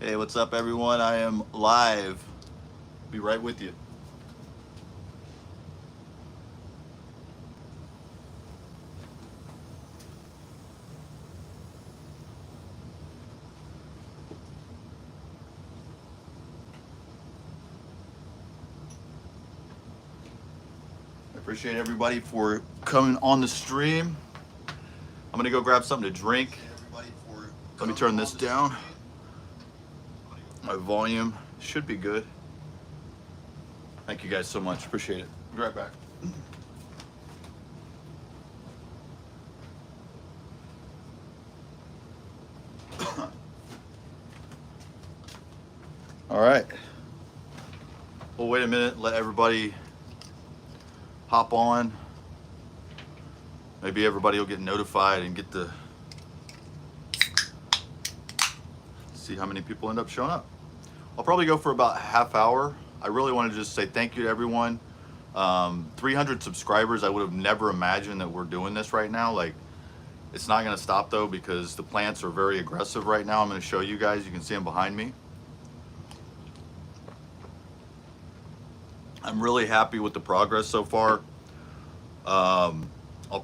Hey, what's up, everyone? I am live. Be right with you. I appreciate everybody for coming on the stream. I'm gonna go grab something to drink. Let me turn this down. My volume should be good. Thank you guys so much. Appreciate it. Be right back. All right. We'll wait a minute, let everybody hop on. Maybe everybody will get notified and get to see how many people end up showing up. I'll probably go for about a half hour. I really want to just say thank you to everyone. 300 subscribers. I would have never imagined that we're doing this right now. Like, it's not going to stop though, because the plants are very aggressive right now. I'm going to show you guys. You can see them behind me. I'm really happy with the progress so far. I'll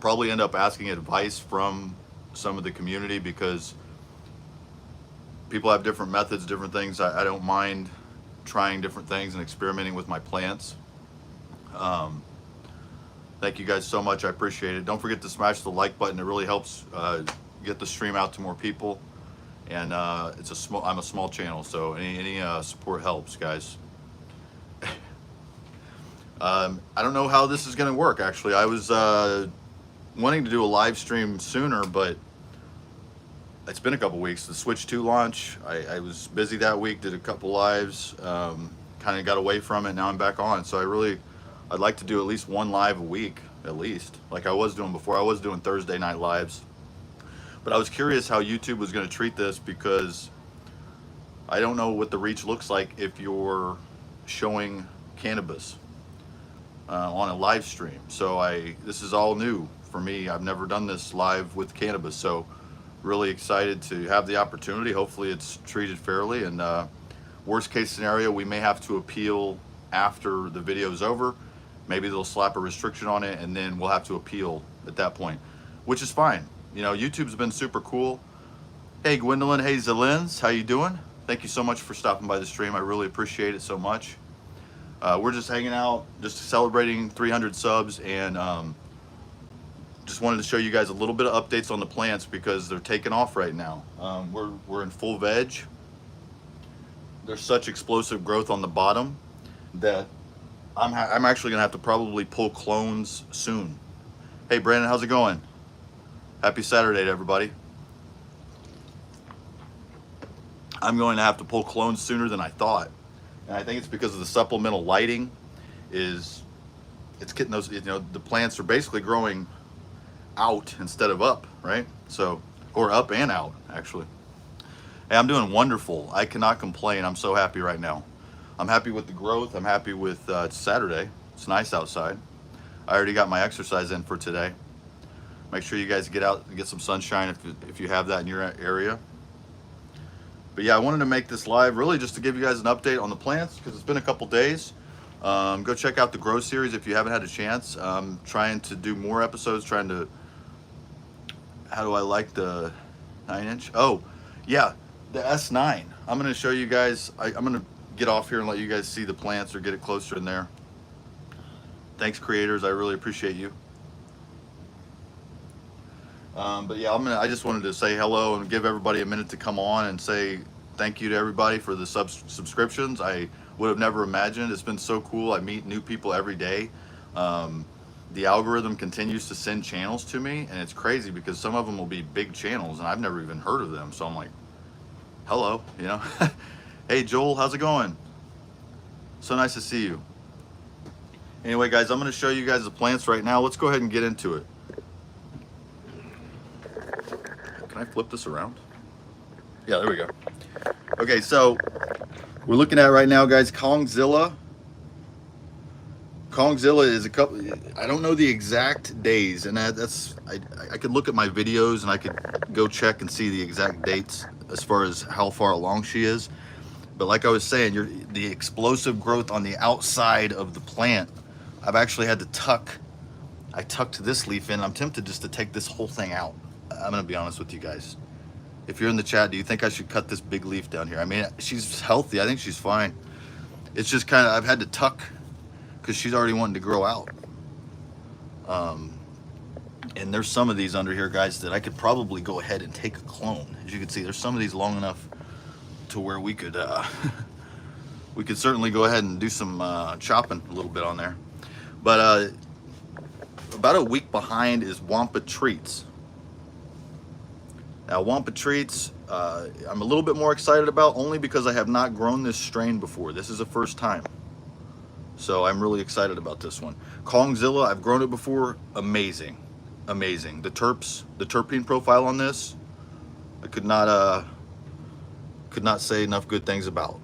probably end up asking advice from some of the community because people have different methods, different things. I don't mind trying different things and experimenting with my plants. Thank you guys so much. I appreciate it. Don't forget to smash the like button. It really helps get the stream out to more people. And I'm a small channel, so any support helps, guys. I don't know how this is going to work, actually. I was wanting to do a live stream sooner, but it's been a couple weeks. The Switch 2 launch, I was busy that week, did a couple lives, kind of got away from it. Now I'm back on. So I'd like to do at least one live a week, at least, like I was doing before. I was doing Thursday night lives. But I was curious how YouTube was going to treat this, because I don't know what the reach looks like if you're showing cannabis on a live stream. So this is all new for me. I've never done this live with cannabis, so really excited to have the opportunity. Hopefully it's treated fairly, and worst case scenario, we may have to appeal after the video is over. Maybe they'll slap a restriction on it, and then we'll have to appeal at that point, which is fine. You know, YouTube's been super cool. Hey Gwendolyn, hey Zelins, how you doing? Thank you so much for stopping by the stream. I really appreciate it so much. We're just hanging out, just celebrating 300 subs, and just wanted to show you guys a little bit of updates on the plants because they're taking off right now. We're in full veg. There's such explosive growth on the bottom that I'm actually gonna have to probably pull clones soon. Hey Brandon, how's it going? Happy Saturday to everybody. I'm going to have to pull clones sooner than I thought. And I think it's because of the supplemental lighting. It's getting those, you know, the plants are basically growing out instead of up, right? So, or up and out, actually. Hey, I'm doing wonderful. I cannot complain. I'm so happy right now. I'm happy with the growth. I'm happy with, it's Saturday. It's nice outside. I already got my exercise in for today. Make sure you guys get out and get some sunshine if you have that in your area. But yeah, I wanted to make this live really just to give you guys an update on the plants, because it's been a couple days. Go check out the Grow series if you haven't had a chance. I'm trying to do more episodes, how do I like the 9-inch? Oh, yeah, the S9. I'm going to show you guys, I'm going to get off here and let you guys see the plants or get it closer in there. Thanks, creators. I really appreciate you. But yeah, I just wanted to say hello and give everybody a minute to come on and say thank you to everybody for the subscriptions. I would have never imagined. It's been so cool. I meet new people every day. The algorithm continues to send channels to me, and it's crazy because some of them will be big channels and I've never even heard of them. So I'm like, hello, you know. Hey Joel, how's it going? So nice to see you. Anyway guys, I'm going to show you guys the plants right now. Let's go ahead and get into it. Can I flip this around? Yeah, there we go. Okay, so we're looking at right now, guys, Kongzilla. Kongzilla is a couple, I don't know the exact days, and I could look at my videos and I could go check and see the exact dates as far as how far along she is. But like I was saying, the explosive growth on the outside of the plant, I've actually had to tuck. I tucked this leaf in. I'm tempted just to take this whole thing out. I'm gonna be honest with you guys. If you're in the chat, do you think I should cut this big leaf down here? I mean, she's healthy. I think she's fine. It's just kind of, I've had to tuck because she's already wanting to grow out. And there's some of these under here, guys, that I could probably go ahead and take a clone. As you can see, there's some of these long enough to where we could we could certainly go ahead and do some chopping a little bit on there. But about a week behind is Wampa Treats. Now, Wampa Treats, I'm a little bit more excited about, only because I have not grown this strain before. This is the first time. So I'm really excited about this one. Kongzilla, I've grown it before. Amazing. Amazing. The terpene profile on this, I could not say enough good things about.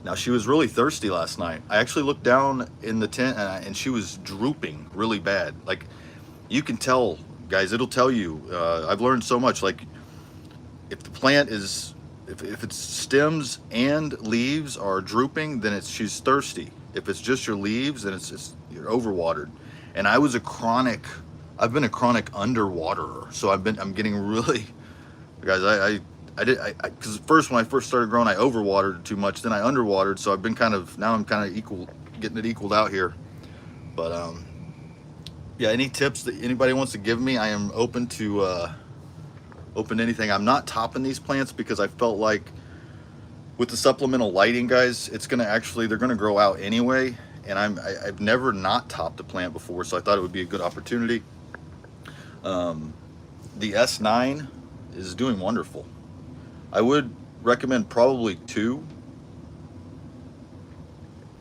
Now, she was really thirsty last night. I actually looked down in the tent and she was drooping really bad. Like, you can tell, guys, it'll tell you. I've learned so much. Like, if the plant is, if its stems and leaves are drooping, then she's thirsty. If it's just your leaves, then you're overwatered. And I've been a chronic underwaterer. So I'm getting really, guys, because first, when I first started growing, I overwatered too much, then I underwatered. So I've been now I'm kind of getting it equaled out here. But yeah, any tips that anybody wants to give me, I am open to anything. I'm not topping these plants because I felt like with the supplemental lighting, guys, they're gonna grow out anyway. And I've never not topped a plant before, so I thought it would be a good opportunity. The S9 is doing wonderful. I would recommend probably two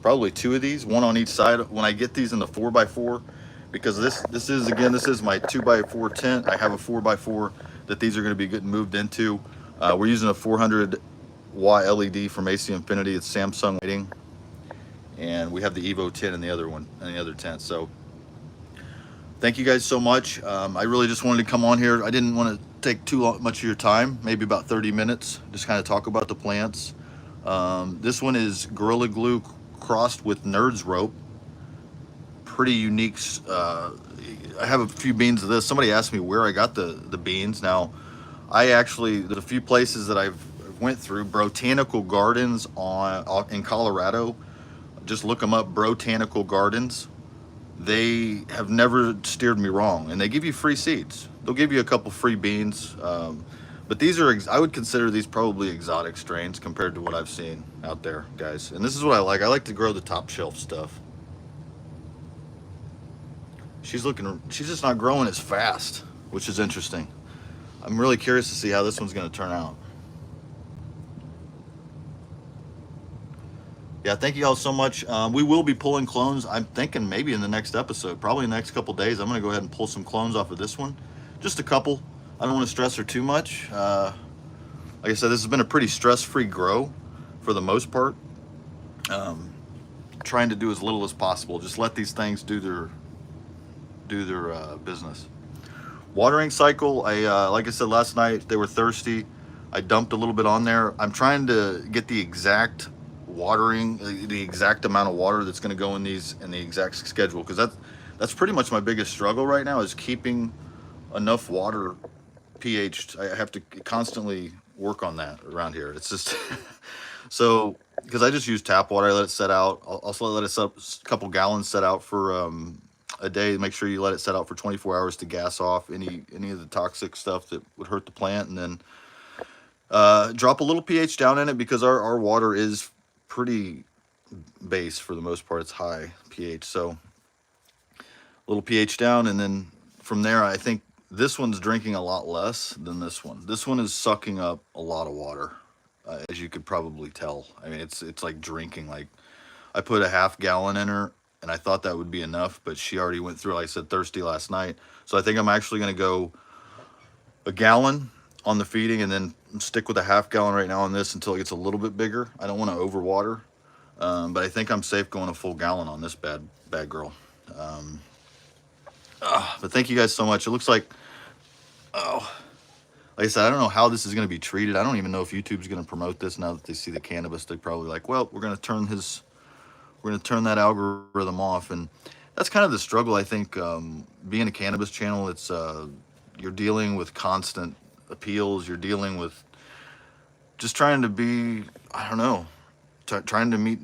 of these, one on each side. When I get these in the 4x4, because this is my 2x4 tent. I have a 4x4 that these are going to be getting moved into. We're using a 400 watt LED from AC Infinity. It's Samsung lighting, and we have the Evo 10 in the other tent. So thank you guys so much. I really just wanted to come on here. I didn't want to take too much of your time, maybe about 30 minutes, just kind of talk about the plants. This one is Gorilla Glue crossed with Nerds Rope. Pretty unique. I have a few beans of this. Somebody asked me where I got the beans. Now, there's a few places that I've went through. Botanical Gardens in Colorado. Just look them up, Botanical Gardens. They have never steered me wrong, and they give you free seeds. They'll give you a couple free beans, but these are, I would consider these probably exotic strains compared to what I've seen out there, guys. And this is what I like. I like to grow the top shelf stuff. She's just not growing as fast, which is interesting. I'm really curious to see how this one's going to turn out. Yeah, thank you all so much. We will be pulling clones. I'm thinking maybe in the next episode, probably in the next couple days, I'm going to go ahead and pull some clones off of this one. Just a couple. I don't want to stress her too much. Like I said, this has been a pretty stress-free grow for the most part. Trying to do as little as possible. Just let these things do their business. Watering cycle, like I said last night, they were thirsty. I dumped a little bit on there. I'm trying to get the exact watering, the exact amount of water that's going to go in these and the exact schedule, because that's pretty much my biggest struggle right now, is keeping enough water pH. I have to constantly work on that around here. It's just so, because I just use tap water. I let it set out. I'll also let it set up a couple gallons set out for a day. Make sure you let it set out for 24 hours to gas off any of the toxic stuff that would hurt the plant, and then drop a little pH down in it, because our water is pretty base for the most part. It's high pH, so a little pH down, and then from there, I think this one's drinking a lot less than this one. This one is sucking up a lot of water, as you could probably tell. I mean, it's like drinking. Like, I put a half gallon in her, and I thought that would be enough, but she already went through, like I said, thirsty last night. So I think I'm actually going to go a gallon on the feeding, and then stick with a half gallon right now on this until it gets a little bit bigger. I don't want to overwater, but I think I'm safe going a full gallon on this bad girl. But thank you guys so much. It looks like like I said, I don't know how this is going to be treated. I don't even know if YouTube's going to promote this now that they see the cannabis. They're probably like, well, we're going to turn that algorithm off. And that's kind of the struggle, I think. Being a cannabis channel, you're dealing with constant appeals. You're dealing with just trying to be, I don't know, trying to meet,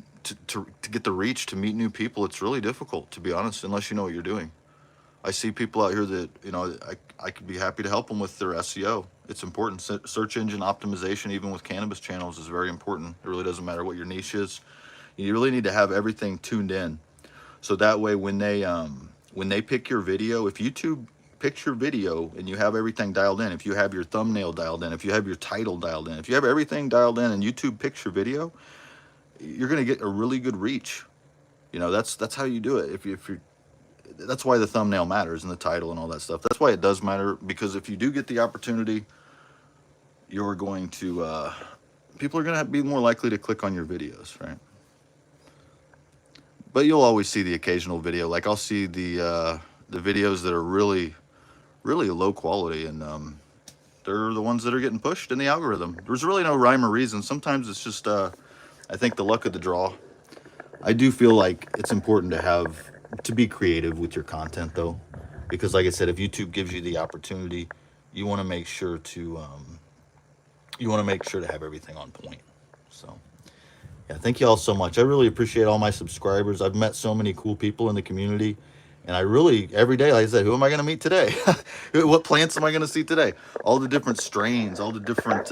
to get the reach to meet new people. It's really difficult, to be honest, unless you know what you're doing. I see people out here that, I could be happy to help them with their SEO. It's important. Search engine optimization, even with cannabis channels, is very important. It really doesn't matter what your niche is. You really need to have everything tuned in. So that way, when they pick your video, if YouTube picks your video and you have everything dialed in, if you have your thumbnail dialed in, if you have your title dialed in, if you have everything dialed in and YouTube picks your video, you're going to get a really good reach. That's how you do it. If you That's why the thumbnail matters and the title and all that stuff. That's why it does matter, because if you do get the opportunity, you're going to people are going to be more likely to click on your videos, right? But you'll always see the occasional video. Like, I'll see the videos that are really, really low quality, and they're the ones that are getting pushed in the algorithm. There's really no rhyme or reason. Sometimes it's just I think the luck of the draw. I do feel like it's important to be creative with your content, though, because like I said, if YouTube gives you the opportunity, you want to make sure to have everything on point. So yeah, thank you all so much. I really appreciate all my subscribers. I've met so many cool people in the community, and I really, every day, like I said, who am I going to meet today? What plants am I going to see today? All the different strains, all the different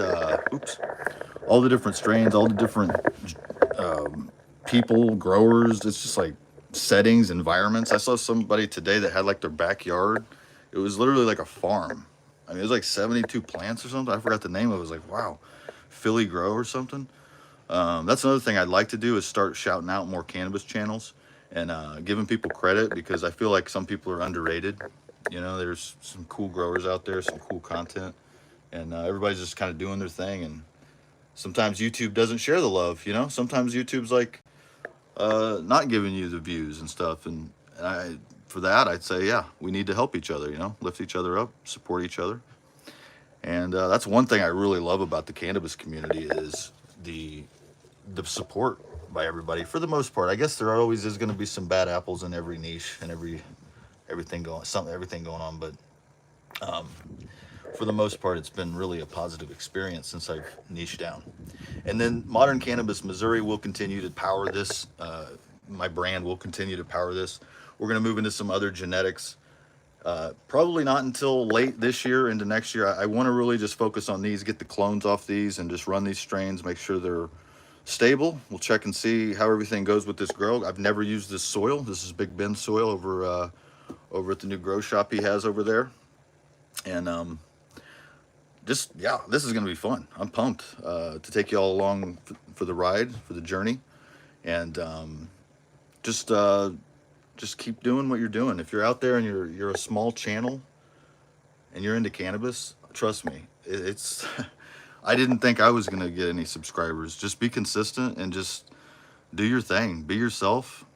all the different strains, all the different people, growers. It's just like settings, environments. I saw somebody today that had like their backyard. It was literally like a farm. I mean, it was like 72 plants or something. I forgot the name of it. I was like, wow, Philly Grow or something. That's another thing I'd like to do, is start shouting out more cannabis channels and giving people credit, because I feel like some people are underrated. There's some cool growers out there, some cool content, and everybody's just kind of doing their thing. And sometimes YouTube doesn't share the love. Sometimes YouTube's like not giving you the views and stuff. And for that, I'd say, yeah, we need to help each other. Lift each other up, support each other. And that's one thing I really love about the cannabis community, is the support by everybody, for the most part. I guess there always is going to be some bad apples in every niche and everything going on, but for the most part, it's been really a positive experience since I've niched down. And then Modern Cannabis Missouri will continue to power this. My brand will continue to power this. We're going to move into some other genetics. Probably not until late this year into next year. I want to really just focus on these, get the clones off these, and just run these strains, make sure they're stable. We'll check and see how everything goes with this grow. I've never used this soil. This is Big Ben's soil over at the new grow shop he has over there. And this is going to be fun. I'm pumped to take you all along for the ride, for the journey. And just keep doing what you're doing. If you're out there and you're a small channel and you're into cannabis, trust me, it's I didn't think I was gonna get any subscribers. Just be consistent and just do your thing. Be yourself.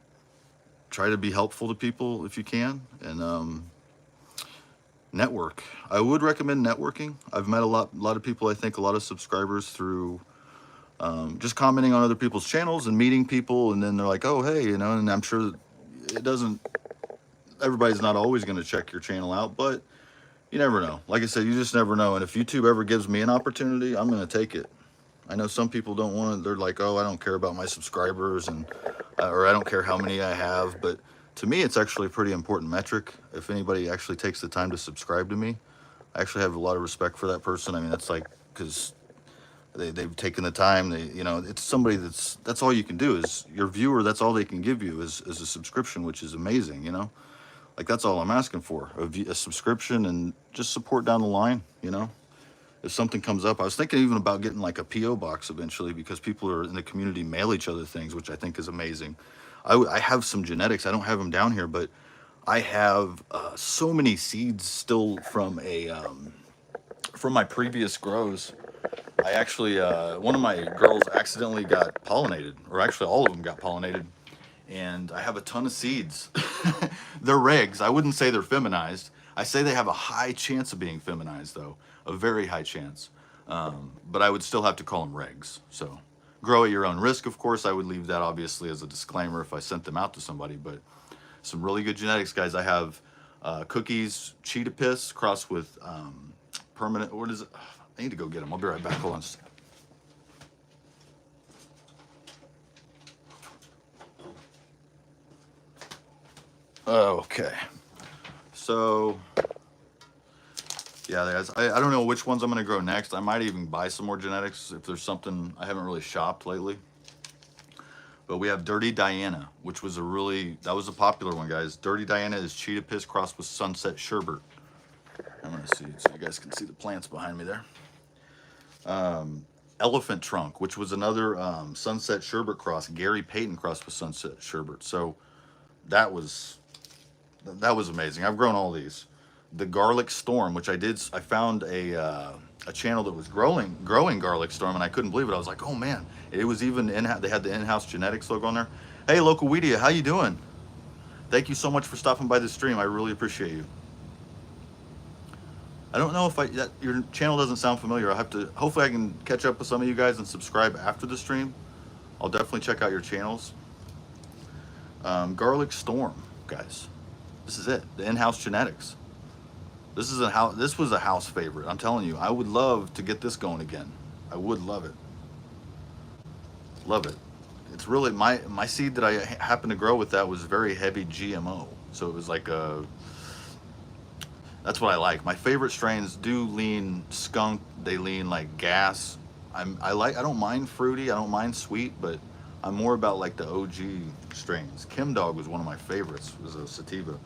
Try to be helpful to people if you can, and network. I would recommend networking. I've met a lot of people. I think a lot of subscribers through just commenting on other people's channels and meeting people, and then they're like, oh hey, and I'm sure it doesn't, everybody's not always going to check your channel out, but you never know. Like I said, you just never know. And if YouTube ever gives me an opportunity, I'm going to take it. I know some people don't want it. They're like, oh, I don't care about my subscribers, and or I don't care how many I have. But to me, it's actually a pretty important metric. If anybody actually takes the time to subscribe to me, I actually have a lot of respect for that person. I mean, that's like, because they've taken the time. It's somebody that's all you can do, is your viewer. That's all they can give you is a subscription, which is amazing. Like, that's all I'm asking for, a subscription, and just support down the line. If something comes up, I was thinking even about getting like a PO box eventually, because people are in the community mail each other things, which I think is amazing. I have some genetics. I don't have them down here, but I have so many seeds still from from my previous grows. I actually, one of my girls accidentally got pollinated, or actually all of them got pollinated, and I have a ton of seeds. They're regs. I wouldn't say they're feminized. I say they have a high chance of being feminized, though, a very high chance. But I would still have to call them regs. So grow at your own risk, of course. I would leave that obviously as a disclaimer if I sent them out to somebody. But some really good genetics, guys. I have Cookies Cheetah Piss crossed with permanent. What is it? I need to go get them. I'll be right back. Hold on just a second. Okay. So, yeah, guys, I don't know which ones I'm going to grow next. I might even buy some more genetics if there's something I haven't really shopped lately. But we have Dirty Diana, which was that was a popular one, guys. Dirty Diana is Cheetah Piss crossed with Sunset Sherbet. I'm going to see so you guys can see the plants behind me there. Elephant Trunk, which was another Sunset Sherbet cross. Gary Payton crossed with Sunset Sherbet. So that was amazing. I've grown all these. The Garlic Storm, which I found a channel that was growing Garlic Storm, and I couldn't believe it. I was like, oh man, it was even they had the in-house genetics logo on there. Hey, Local Weedia, how you doing? Thank you so much for stopping by the stream. I really appreciate you. I don't know if your channel doesn't sound familiar. Hopefully I can catch up with some of you guys and subscribe after the stream. I'll definitely check out your channels. Garlic Storm, guys. This is it. The in-house genetics. This was a house favorite. I'm telling you, I would love to get this going again. I would love it. Love it. It's really my seed that I happened to grow with that was very heavy GMO. So it was like that's what I like. My favorite strains do lean skunk. They lean like gas. I don't mind fruity. I don't mind sweet, but I'm more about like the OG strains. Kim Dog was one of my favorites. It was a sativa.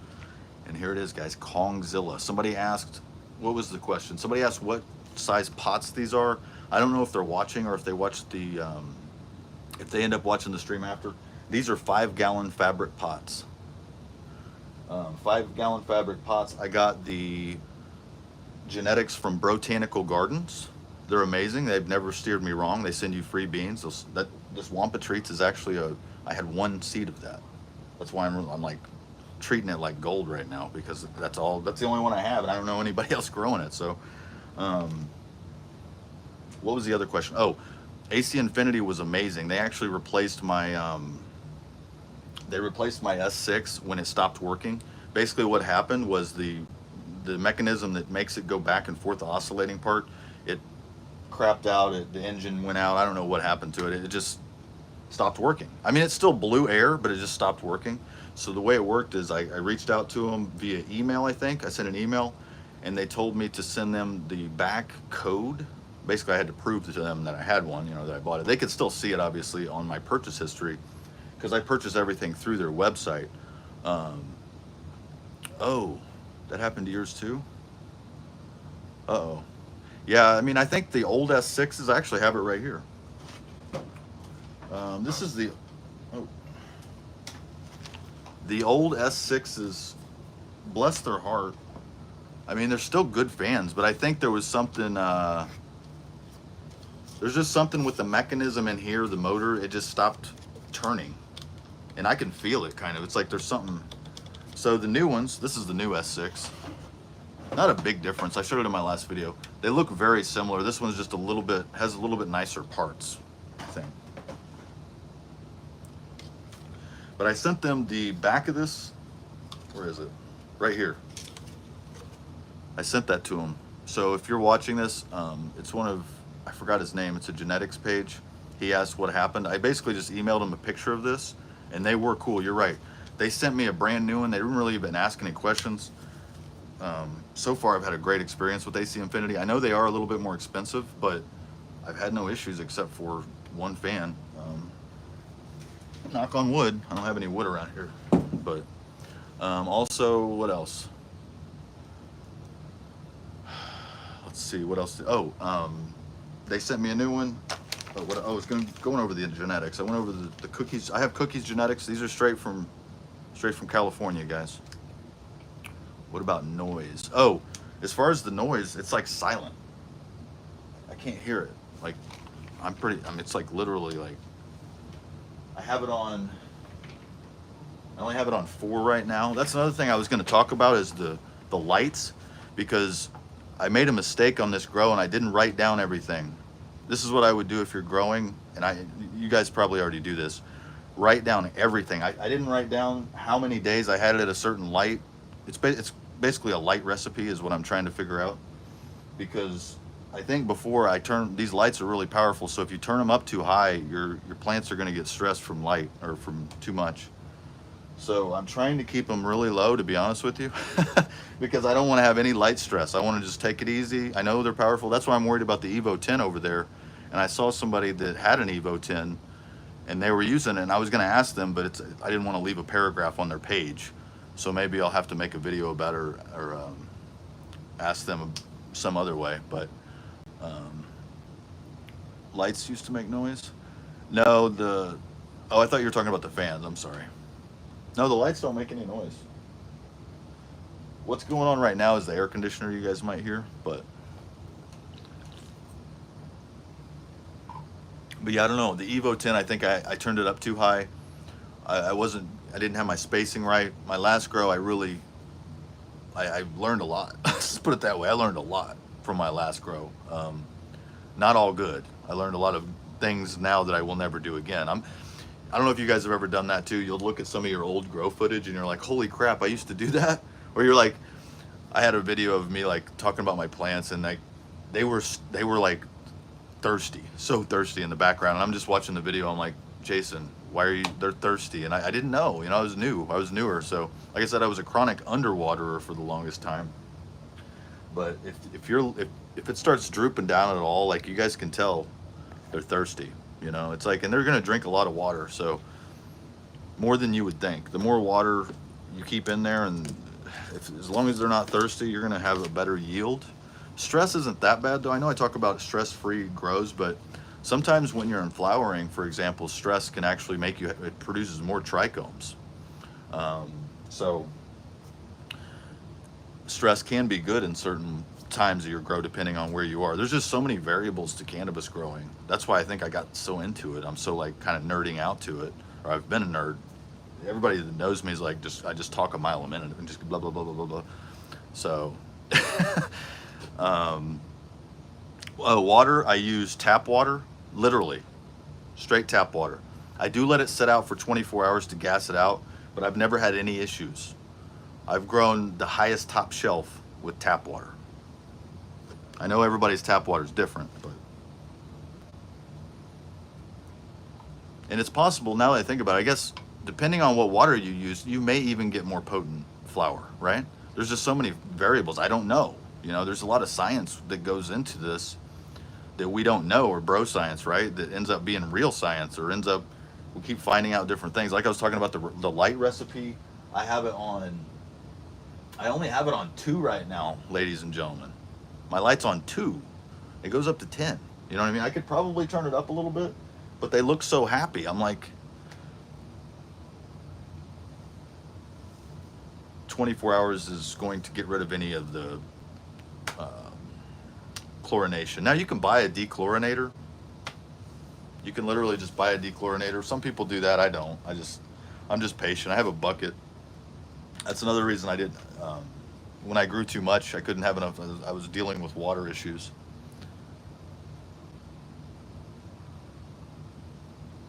And here it is, guys, Kongzilla. Somebody asked, what was the question? Somebody asked what size pots these are. I don't know if they're watching or if they watch if they end up watching the stream after. These are 5-gallon fabric pots. 5-gallon fabric pots. I got the genetics from Botanical Gardens. They're amazing. They've never steered me wrong. They send you free beans. This Wampa Treats is actually I had one seed of that. That's why I'm like treating it like gold right now, because that's the only one I have, and I don't know anybody else growing it. So what was the other question? Oh, AC Infinity was amazing. They actually replaced my S6 when it stopped working. Basically what happened was the mechanism that makes it go back and forth, the oscillating part, it crapped out, the engine went out. I don't know what happened to it. It just stopped working. I mean, it still blew air, but it just stopped working. So the way it worked is I reached out to them via email, I think. I sent an email, and they told me to send them the back code. Basically, I had to prove to them that I had one, that I bought it. They could still see it, obviously, on my purchase history, because I purchased everything through their website. Oh, that happened to yours too? Uh-oh. Yeah, I mean, I think the old S6s, I actually have it right here. This is the old S6s, bless their heart. I mean, they're still good fans, but I think there was something, there's just something with the mechanism in here, the motor, it just stopped turning. And I can feel it, kind of. It's like there's something. So the new ones, this is the new S6. Not a big difference. I showed it in my last video. They look very similar. This one's just has a little bit nicer parts, I think. But I sent them the back of this. Where is it? Right here. I sent that to them. So if you're watching this, it's I forgot his name. It's a genetics page. He asked what happened. I basically just emailed him a picture of this, and they were cool. You're right. They sent me a brand new one. They didn't really even ask any questions. So far, I've had a great experience with AC Infinity. I know they are a little bit more expensive, but I've had no issues except for one fan. Knock on wood. I don't have any wood around here. But also, what else? Let's see, what else? They sent me a new one. I was going over the genetics. I went over the Cookies. I have Cookies genetics. These are straight from California, guys. What about noise? Oh, as far as the noise, it's like silent. I can't hear it. Like, it's like literally like, I only have it on 4 right now. That's another thing I was going to talk about is the the lights, because I made a mistake on this grow and I didn't write down everything. This is what I would do if you're growing, and you guys probably already do this. Write down everything. I didn't write down how many days I had it at a certain light. It's basically a light recipe is what I'm trying to figure out, because I think before I turn, these lights are really powerful, so if you turn them up too high, your plants are going to get stressed from light or from too much. So I'm trying to keep them really low, to be honest with you, because I don't want to have any light stress. I want to just take it easy. I know they're powerful. That's why I'm worried about the Evo 10 over there. And I saw somebody that had an Evo 10 and they were using it, and I was going to ask them, but I didn't want to leave a paragraph on their page. So maybe I'll have to make a video about it, or ask them some other way. But lights used to make noise? No, oh, I thought you were talking about the fans. I'm sorry. No, the lights don't make any noise. What's going on right now is the air conditioner you guys might hear, but yeah, I don't know. The Evo 10, I think I turned it up too high. I didn't have my spacing right. My last grow, I learned a lot. Let's put it that way. I learned a lot from my last grow. Not all good. I learned a lot of things now that I will never do again. I don't know if you guys have ever done that too. You'll look at some of your old grow footage and you're like, holy crap, I used to do that. Or you're like, I had a video of me like talking about my plants, and like they were like thirsty, so thirsty in the background. And I'm just watching the video. I'm like, Jason, why are they're thirsty? And I didn't know, I was newer. So like I said, I was a chronic underwaterer for the longest time. But if it starts drooping down at all, like you guys can tell, they're thirsty. It's like, and they're going to drink a lot of water. So more than you would think. The more water you keep in there, and as long as they're not thirsty, you're going to have a better yield. Stress isn't that bad, though. I know I talk about stress-free grows, but sometimes when you're in flowering, for example, stress can actually it produces more trichomes. So stress can be good in certain times of your grow, depending on where you are. There's just so many variables to cannabis growing. That's why I think I got so into it. I'm so like kind of nerding out to it, or I've been a nerd. Everybody that knows me is like, I just talk a mile a minute and just blah blah blah blah blah blah. So water, I use tap water, literally straight tap water. I do let it sit out for 24 hours to gas it out, but I've never had any issues. I've grown the highest top shelf with tap water. I know everybody's tap water is different, and it's possible, now that I think about it, I guess depending on what water you use, you may even get more potent flower, right? There's just so many variables. I don't know. There's a lot of science that goes into this that we don't know, or bro science, right? That ends up being real science, or we keep finding out different things. Like I was talking about the light recipe. I only have it on 2 right now, ladies and gentlemen. My light's on 2. It goes up to 10. You know what I mean? I could probably turn it up a little bit, but they look so happy. I'm like, 24 hours is going to get rid of any of the chlorination. Now you can buy a dechlorinator. You can literally just buy a dechlorinator. Some people do that. I don't. I'm just patient. I have a bucket. That's another reason I didn't. When I grew too much, I couldn't have enough. I was dealing with water issues.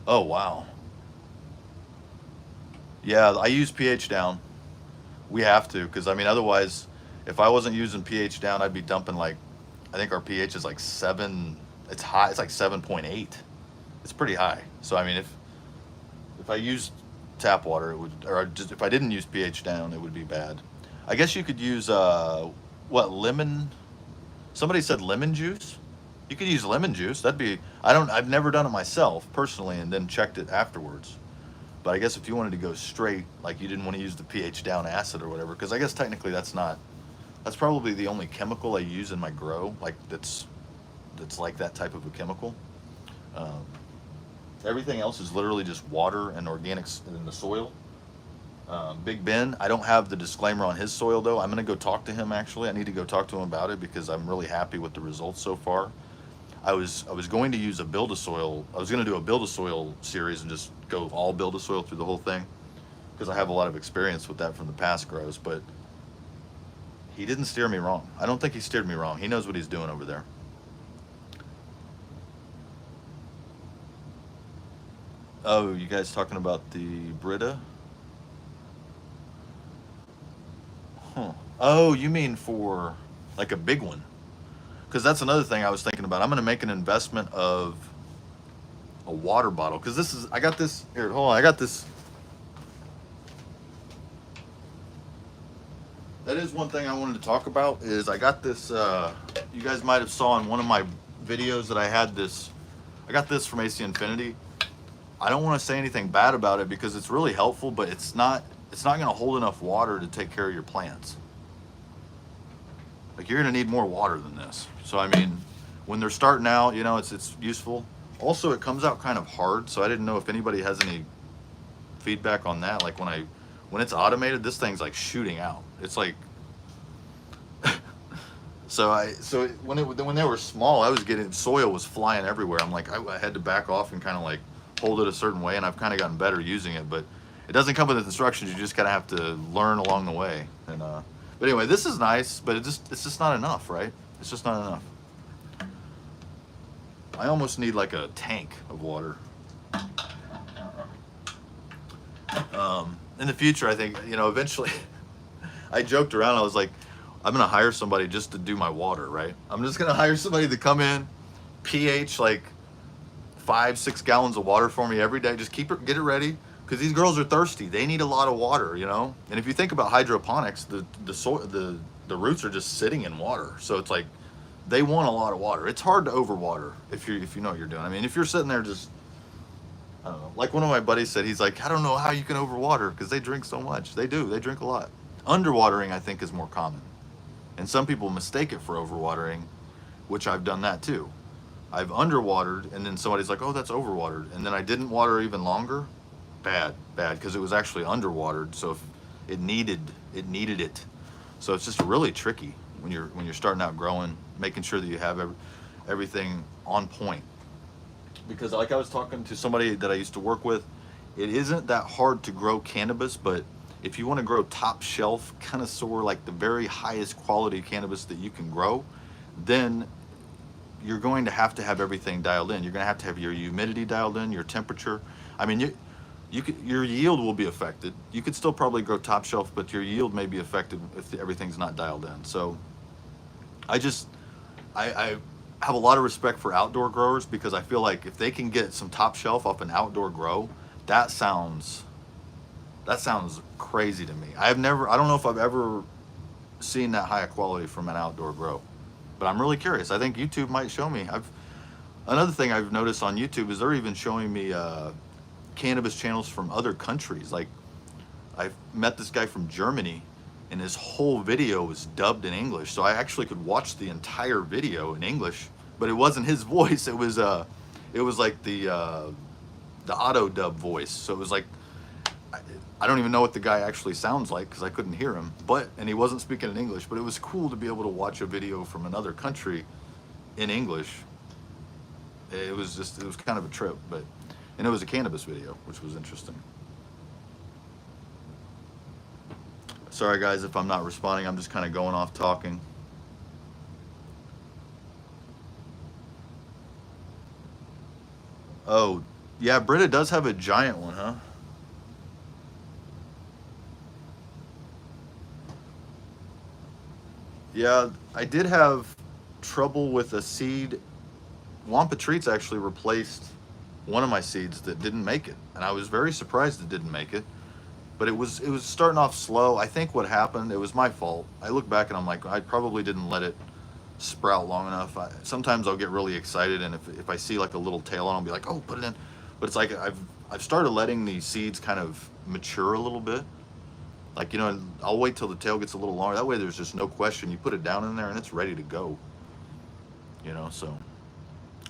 Oh wow. Yeah, I use pH down. We have to, because otherwise, if I wasn't using pH down, I'd be dumping like, I think our pH is like 7. It's high. It's like 7.8. It's pretty high. So if I used tap water, it would, or just if I didn't use pH down, it would be bad. I guess you could use lemon. Somebody said lemon juice. You could use lemon juice. I've never done it myself personally, and then checked it afterwards. But I guess if you wanted to go straight, like you didn't want to use the pH down acid or whatever, because I guess technically that's probably the only chemical I use in my grow, like that's like that type of a chemical. Everything else is literally just water and organics in the soil. Big Ben, I don't have the disclaimer on his soil though. I'm gonna go talk to him actually. I need to go talk to him about it because I'm really happy with the results so far. I was going to use a build-a-soil. I was going to do a build-a-soil series and just go all build-a-soil through the whole thing, because I have a lot of experience with that from the past grows. But He didn't steer me wrong. I don't think he steered me wrong. He knows what he's doing over there. Oh, you guys talking about the Brita? Huh. Oh, you mean for like a big one? Because that's another thing I was thinking about. I'm going to make an investment of a water bottle. Because this is, I got this, here, hold on, I got this. That is one thing I wanted to talk about is I got this, you guys might have saw in one of my videos that I had this, I got this from AC Infinity. I don't want to say anything bad about it because it's really helpful, but it's not going to hold enough water to take care of your plants. Like you're going to need more water than this. So I mean, when they're starting out, you know, it's useful. Also, it comes out kind of hard, so I didn't know if anybody has any feedback on that. Like when it's automated, this thing's like shooting out. It's like when they were small, I was getting soil was flying everywhere. I'm like I had to back off and kind of like hold it a certain way, and I've kind of gotten better using it, but it doesn't come with instructions. You just kind of have to learn along the way. And but anyway, this is nice, but it's just not enough, right? It's just not enough. I almost need like a tank of water. In the future, I think, you know, eventually, I joked around. I was like, I'm gonna hire somebody just to do my water, right? I'm just gonna hire somebody to come in, pH like 5-6 gallons of water for me every day. Just get it ready, because these girls are thirsty. They need a lot of water, you know. And if you think about hydroponics, the roots are just sitting in water, so it's like they want a lot of water. It's hard to overwater if you know what you're doing. I mean, if you're sitting there just, I don't know. Like one of my buddies said, he's like, I don't know how you can overwater because they drink so much. They do. They drink a lot. Underwatering, I think, is more common, and some people mistake it for overwatering, which I've done that too. I've underwatered, and then somebody's like, "Oh, that's overwatered," and then I didn't water even longer. Bad, because it was actually underwatered. So if it needed it. So it's just really tricky when you're starting out growing, making sure that you have everything on point. Because like I was talking to somebody that I used to work with, it isn't that hard to grow cannabis, but if you want to grow top shelf connoisseur, like the very highest quality cannabis that you can grow, then you're going to have everything dialed in. You're going to have your humidity dialed in, your temperature. I mean, your yield will be affected. You could still probably grow top shelf, but your yield may be affected if everything's not dialed in. So I have a lot of respect for outdoor growers, because I feel like if they can get some top shelf off an outdoor grow, that sounds crazy to me. I don't know if I've ever seen that high a quality from an outdoor grow, but I'm really curious. I think YouTube might show me. Another thing I've noticed on YouTube is they're even showing me cannabis channels from other countries. Like I've met this guy from Germany, and his whole video was dubbed in English, so I actually could watch the entire video in English, but it wasn't his voice. It was like the auto dub voice. So it was like, I don't even know what the guy actually sounds like because I couldn't hear him, and he wasn't speaking in English. But it was cool to be able to watch a video from another country in English. It was kind of a trip, and it was a cannabis video, which was interesting. Sorry guys if I'm not responding, I'm just kind of going off talking. Oh, yeah, Britta does have a giant one, huh? Yeah, I did have trouble with a seed. Wampa Treats actually replaced one of my seeds that didn't make it, and I was very surprised it didn't make it. But it was starting off slow. I think what happened, it was my fault. I look back and I'm like, I probably didn't let it sprout long enough. Sometimes I'll get really excited, and if I see like a little tail on, I'll be like, oh, put it in. But it's like I've started letting the seeds kind of mature a little bit. Like, you know, I'll wait till the tail gets a little longer. That way there's just no question. You put it down in there and it's ready to go. You know, so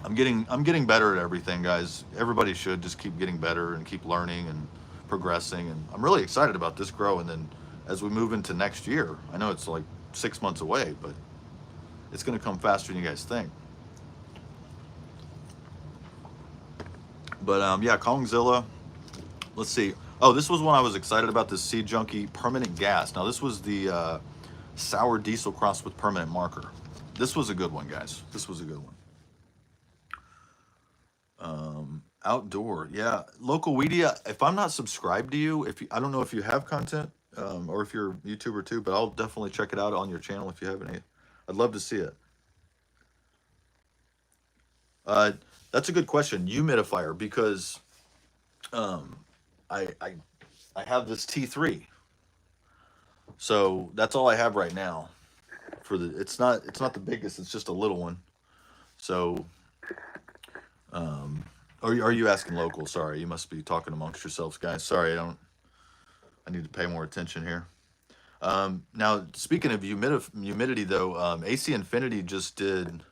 I'm getting better at everything, guys. Everybody should just keep getting better and keep learning and progressing. And I'm really excited about this grow. And then as we move into next year, I know it's like 6 months away, but it's going to come faster than you guys think. But yeah, Kongzilla. Let's see. Oh, this was one I was excited about, this Seed Junkie Permanent Gas. Now this was the Sour diesel crossed with permanent marker. This was a good one, guys. This was a good one. Outdoor, yeah. Local Weedia, if I'm not subscribed to you, if you, I don't know if you have content, or if you're a YouTuber too, but I'll definitely check it out on your channel if you have any. I'd love to see it. Uh, that's a good question. Humidifier, because um, I, I I have this T3, so that's all I have right now. For the, it's not the biggest. It's just a little one. So, are you asking local? Sorry, you must be talking amongst yourselves, guys. Sorry, I don't. I need to pay more attention here. Now, speaking of humidity, though, AC Infinity just did.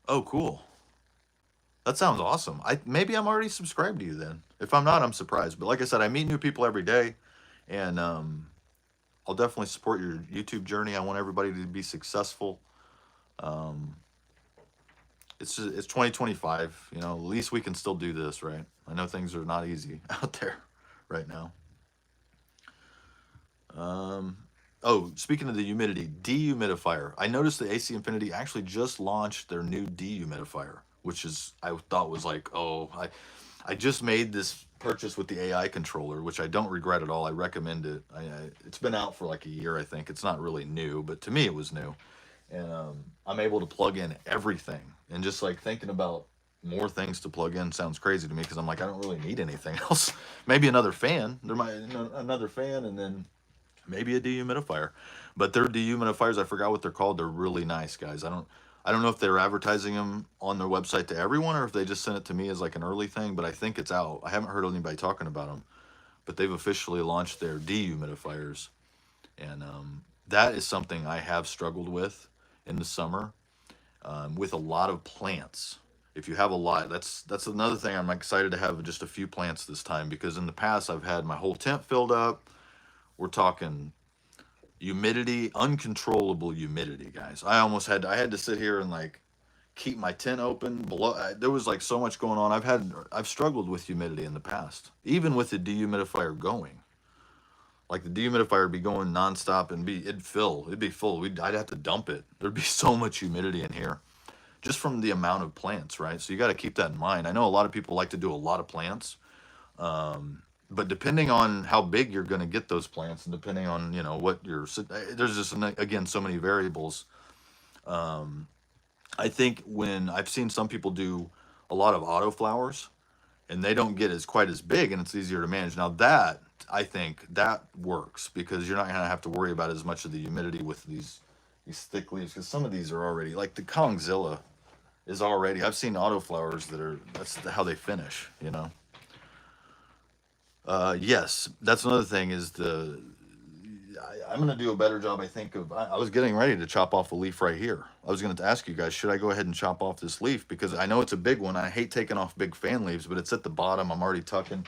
Oh, cool. That sounds awesome. Maybe I'm already subscribed to you then. If I'm not, I'm surprised. But like I said, I meet new people every day, and I'll definitely support your YouTube journey. I want everybody to be successful. Um, it's 2025. You know, at least we can still do this, right? I know things are not easy out there right now. Um, oh, speaking of the humidity, dehumidifier. I noticed the AC Infinity actually just launched their new dehumidifier, which is I thought was like, oh, I just made this purchase with the AI controller, which I don't regret at all. I recommend it. It's been out for like a year, I think. It's not really new, but to me it was new, and I'm able to plug in everything. And just like thinking about more things to plug in sounds crazy to me because I'm like I don't really need anything else. Maybe another fan. There might another fan, and then maybe a dehumidifier. But their dehumidifiers, I forgot what they're called. They're really nice, guys. I don't know if they're advertising them on their website to everyone or if they just sent it to me as like an early thing, but I think it's out. I haven't heard anybody talking about them, but they've officially launched their dehumidifiers. And that is something I have struggled with in the summer, with a lot of plants. If you have a lot, that's another thing. I'm excited to have just a few plants this time because in the past I've had my whole tent filled up. We're talking humidity, uncontrollable humidity, guys. I had to sit here and like keep my tent open below. There was like so much going on. I've struggled with humidity in the past, even with the dehumidifier going. Like the dehumidifier would be going nonstop and it'd be full. I'd have to dump it. There'd be so much humidity in here just from the amount of plants, right? So you got to keep that in mind. I know a lot of people like to do a lot of plants, but depending on how big you're going to get those plants, and depending on what there's just again so many variables. I think when I've seen some people do a lot of auto flowers, and they don't get as quite as big, and it's easier to manage. Now that I think that works because you're not going to have to worry about as much of the humidity with these thick leaves because some of these are already like the Kongzilla is already. I've seen auto flowers that's how they finish. Yes, that's another thing is I'm going to do a better job, I think, I was getting ready to chop off a leaf right here. I was going to ask you guys, should I go ahead and chop off this leaf? Because I know it's a big one. I hate taking off big fan leaves, but it's at the bottom. I'm already tucking.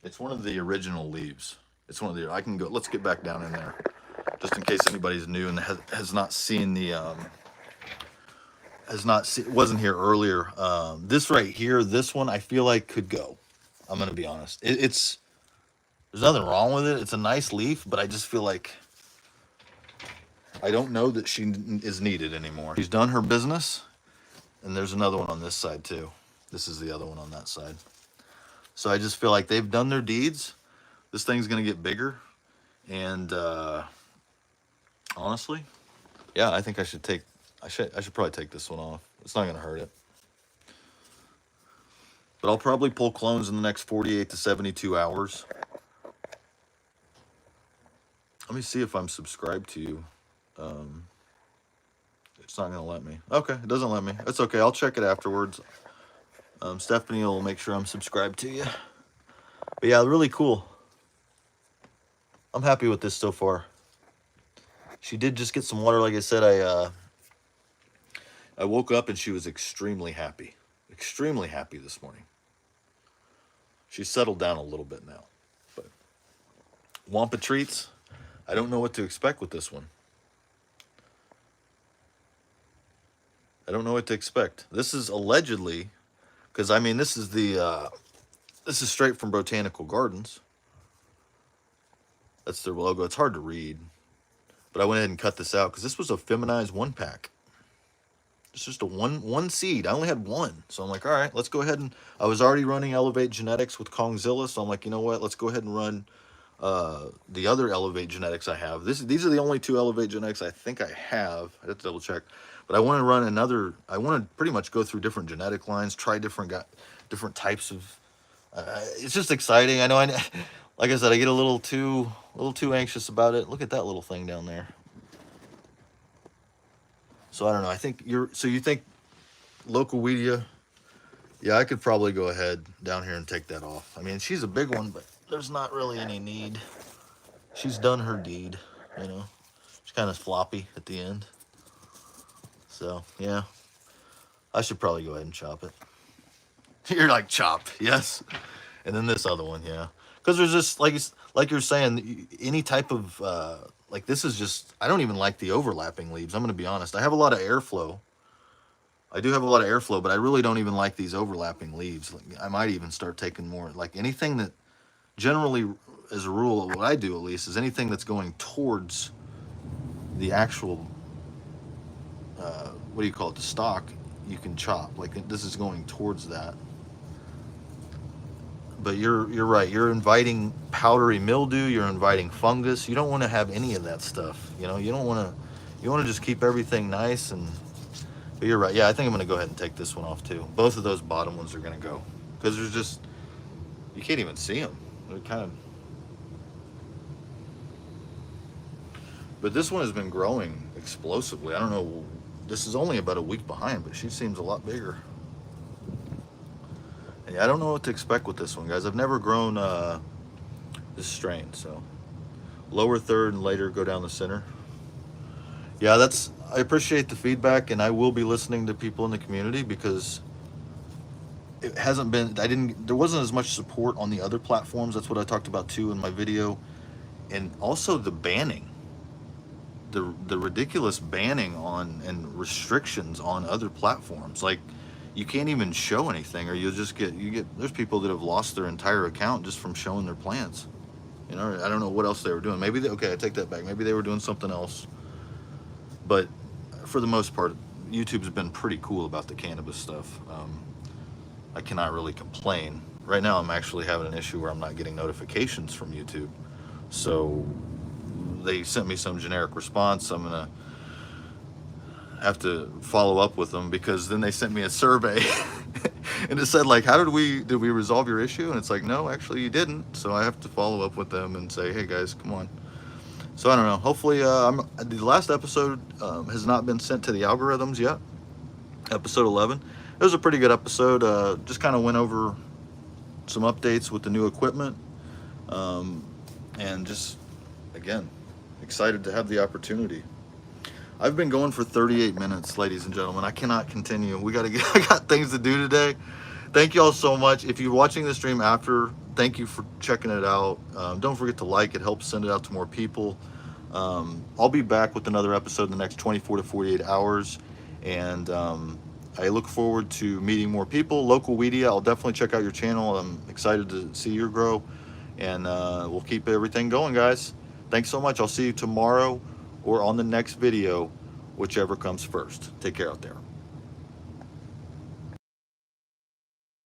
It's one of the original leaves. It's one of the, I can go, let's get back down in there. Just in case anybody's new and has not seen wasn't here earlier. This right here, this one, I feel like could go. I'm going to be honest. There's nothing wrong with it. It's a nice leaf, but I just feel like I don't know that she is needed anymore. She's done her business, and there's another one on this side too. This is the other one on that side. So I just feel like they've done their deeds. This thing's gonna get bigger, and honestly, yeah, I think I should probably take this one off. It's not gonna hurt it. But I'll probably pull clones in the next 48 to 72 hours. Let me see if I'm subscribed to you. It's not gonna let me. Okay, it doesn't let me. It's okay. I'll check it afterwards. Stephanie will make sure I'm subscribed to you. But yeah, really cool. I'm happy with this so far. She did just get some water. Like I said, I woke up and she was extremely happy. Extremely happy this morning. She's settled down a little bit now. But Wampa treats, I don't know what to expect with this one. I don't know what to expect. This is allegedly, because I mean, this is straight from Botanical Gardens. That's their logo. It's hard to read. But I went ahead and cut this out because this was a feminized 1-pack. It's just a one seed. I only had one. So I'm like, all right, let's go ahead and I was already running Elevate Genetics with Kongzilla. So I'm like, you know what? Let's go ahead and run the other Elevate Genetics I have. These are the only 2 Elevate Genetics I think I have. I have to double check. But I want to run another. I want to pretty much go through different genetic lines, try different types of. It's just exciting. I know. Like I said, I get a little too anxious about it. Look at that little thing down there. So I don't know. I think you think local Weedia? Yeah, I could probably go ahead down here and take that off. I mean, she's a big one, but there's not really any need. She's done her deed, you know. She's kind of floppy at the end. So, yeah. I should probably go ahead and chop it. You're like, chop, yes. And then this other one, yeah. Because there's just, like you're saying, any type of, like this is just, I don't even like the overlapping leaves. I'm going to be honest. I have a lot of airflow. I do have a lot of airflow, but I really don't even like these overlapping leaves. Like, I might even start taking more, like anything that generally, as a rule, what I do at least, is anything that's going towards the actual, what do you call it, the stalk, you can chop. Like this is going towards that. But you're right. You're inviting powdery mildew. You're inviting fungus. You don't want to have any of that stuff. You know, you want to just keep everything nice and. But you're right. Yeah, I think I'm going to go ahead and take this one off too. Both of those bottom ones are going to go. Because there's just, you can't even see them. They're kind of. But this one has been growing explosively. I don't know. This is only about a week behind, but she seems a lot bigger. And yeah, I don't know what to expect with this one, guys. I've never grown this strain. So lower third and later go down the center. Yeah, I appreciate the feedback, and I will be listening to people in the community because it hasn't been, there wasn't as much support on the other platforms. That's what I talked about too in my video. And also the banning, the ridiculous banning on and restrictions on other platforms. Like you can't even show anything, or you'll just there's people that have lost their entire account just from showing their plants. You know, I don't know what else they were doing. Maybe okay, I take that back. Maybe they were doing something else. But for the most part, YouTube's been pretty cool about the cannabis stuff. I cannot really complain. Right now, I'm actually having an issue where I'm not getting notifications from YouTube. So they sent me some generic response. I'm going to have to follow up with them because then they sent me a survey and it said like, did we resolve your issue? And it's like, no, actually you didn't. So I have to follow up with them and say, hey guys, come on. So I don't know. Hopefully, the last episode has not been sent to the algorithms yet. Episode 11. It was a pretty good episode. Just kind of went over some updates with the new equipment, and just again excited to have the opportunity. I've been going for 38 minutes, ladies and gentlemen. I cannot continue. I got things to do today. Thank you all so much. If you're watching the stream after, thank you for checking it out. Don't forget to like it. Helps send it out to more people. I'll be back with another episode in the next 24 to 48 hours. And I look forward to meeting more people. Local Weedia, I'll definitely check out your channel. I'm excited to see your grow. And we'll keep everything going, guys. Thanks so much. I'll see you tomorrow or on the next video, whichever comes first. Take care out there.